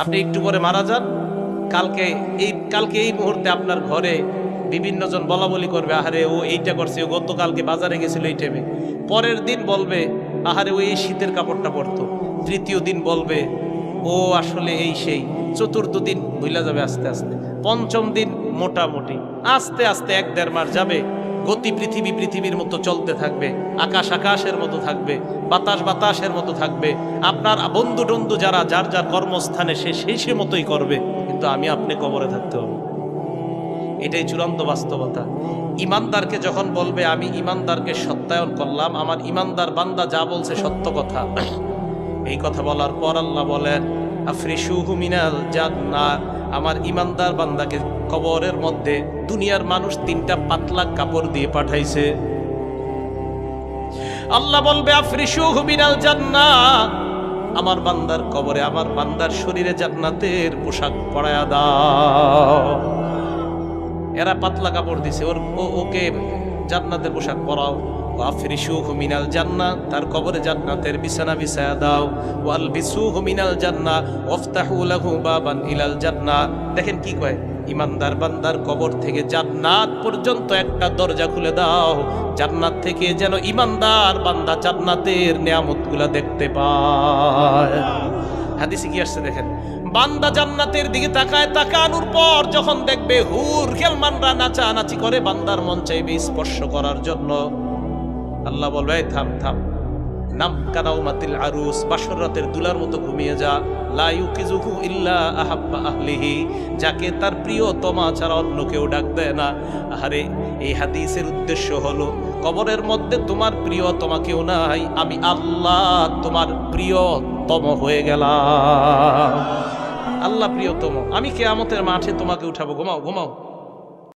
আপনি একটু পরে মারা যান, কালকে এই মুহূর্তে আপনার ঘরে বিভিন্ন জন বলা বলি করবে, আহারে ও এইটা করছে, ও গতকালকে বাজারে গেছিল এই টাইমে। পরের দিন বলবে আহারে ও এই শীতের কাপড়টা পরতো। তৃতীয় দিন বলবে ও আসলে এই সেই। চতুর্থ দিন ভুলা যাবে আস্তে আস্তে। পঞ্চম দিন মোটামুটি, আস্তে আস্তে 1-1.5 মাস যাবে। গতি পৃথিবীর মতো চলতে থাকবে, আকাশ আকাশের মতো থাকবে, বাতাস বাতাসের মতো থাকবে। আপনার বন্ধু টন্ধু যারা যার যার কর্মস্থানে সে মতোই করবে, কিন্তু আমি আপনি কবরে থাকতে হবে। এটাই চূড়ান্ত বাস্তবতা। ইমানদারকে যখন বলবে আমি ইমানদারকে সত্যায়ন করলাম, আমার ইমানদার বান্দা যা বলছে সত্য কথা, এই কথা বলার পর আল্লাহ বলেন আফরিশুহু মিনাল জান্নাহ, আমার ইমানদার বান্দাকে কবরের মধ্যে দুনিয়ার মানুষ 3টা পাতলা কাপড় দিয়ে পাঠাইছে। আল্লাহ বলবে আফরিশুহু মিনাল জান্নাহ, আমার বান্দার কবরে আমার বান্দার শরীরে জান্নাতের পোশাক পরায়া দাও। এরা পাতলা কাপড় দিছে, ওকে জান্নাতের পোশাক পরাও। আফরিশুহু মিনাল জান্নাহ, তার কবরে জান্নাতের বিছানা বিছায়া দাও। ওয়ালবিসুহু মিনাল জান্নাহ ওয়াফতাহু লাহু বাবান ইলাল জান্নাহ। দেখেন কি কয়, ইমানদার বান্দার কবর থেকে জান্নাত পর্যন্ত একটা দরজা খুলে দাও, জান্নাত থেকে যেন ইমানদার বান্দা জান্নাতের নিয়ামতগুলা দেখতে পায়। হাদিসে কি আসছে দেখেন, বান্দা জান্নাতের দিকে তাকায়, তাকানোর পর যখন দেখবে হুর গেলমানরা নাচানাচি করে, বান্দার মন চাইবে স্পর্শ করার জন্য। আল্লাহ বলবে থাম থাম, নাম কানাউমাতিল আরুস, বাসর রাতের দুলার মতো ঘুমিয়ে যা। লা ইউকিজুহু ইল্লা আহাব্বা আহলিহি, যাকে তার প্রিয়তমা ছাড়া অন্য কেউ ডাক দেয় না। আরে এই হাদিসের উদ্দেশ্য হলো, কবরের মধ্যে তোমার প্রিয়তমা কেউ নাই, আমি আল্লাহ তোমার প্রিয়তম হয়ে গেলাম। আল্লাহ প্রিয়তম, আমি কিয়ামতের মাঠে তোমাকে উঠাবো। ঘুমাও ঘুমাও।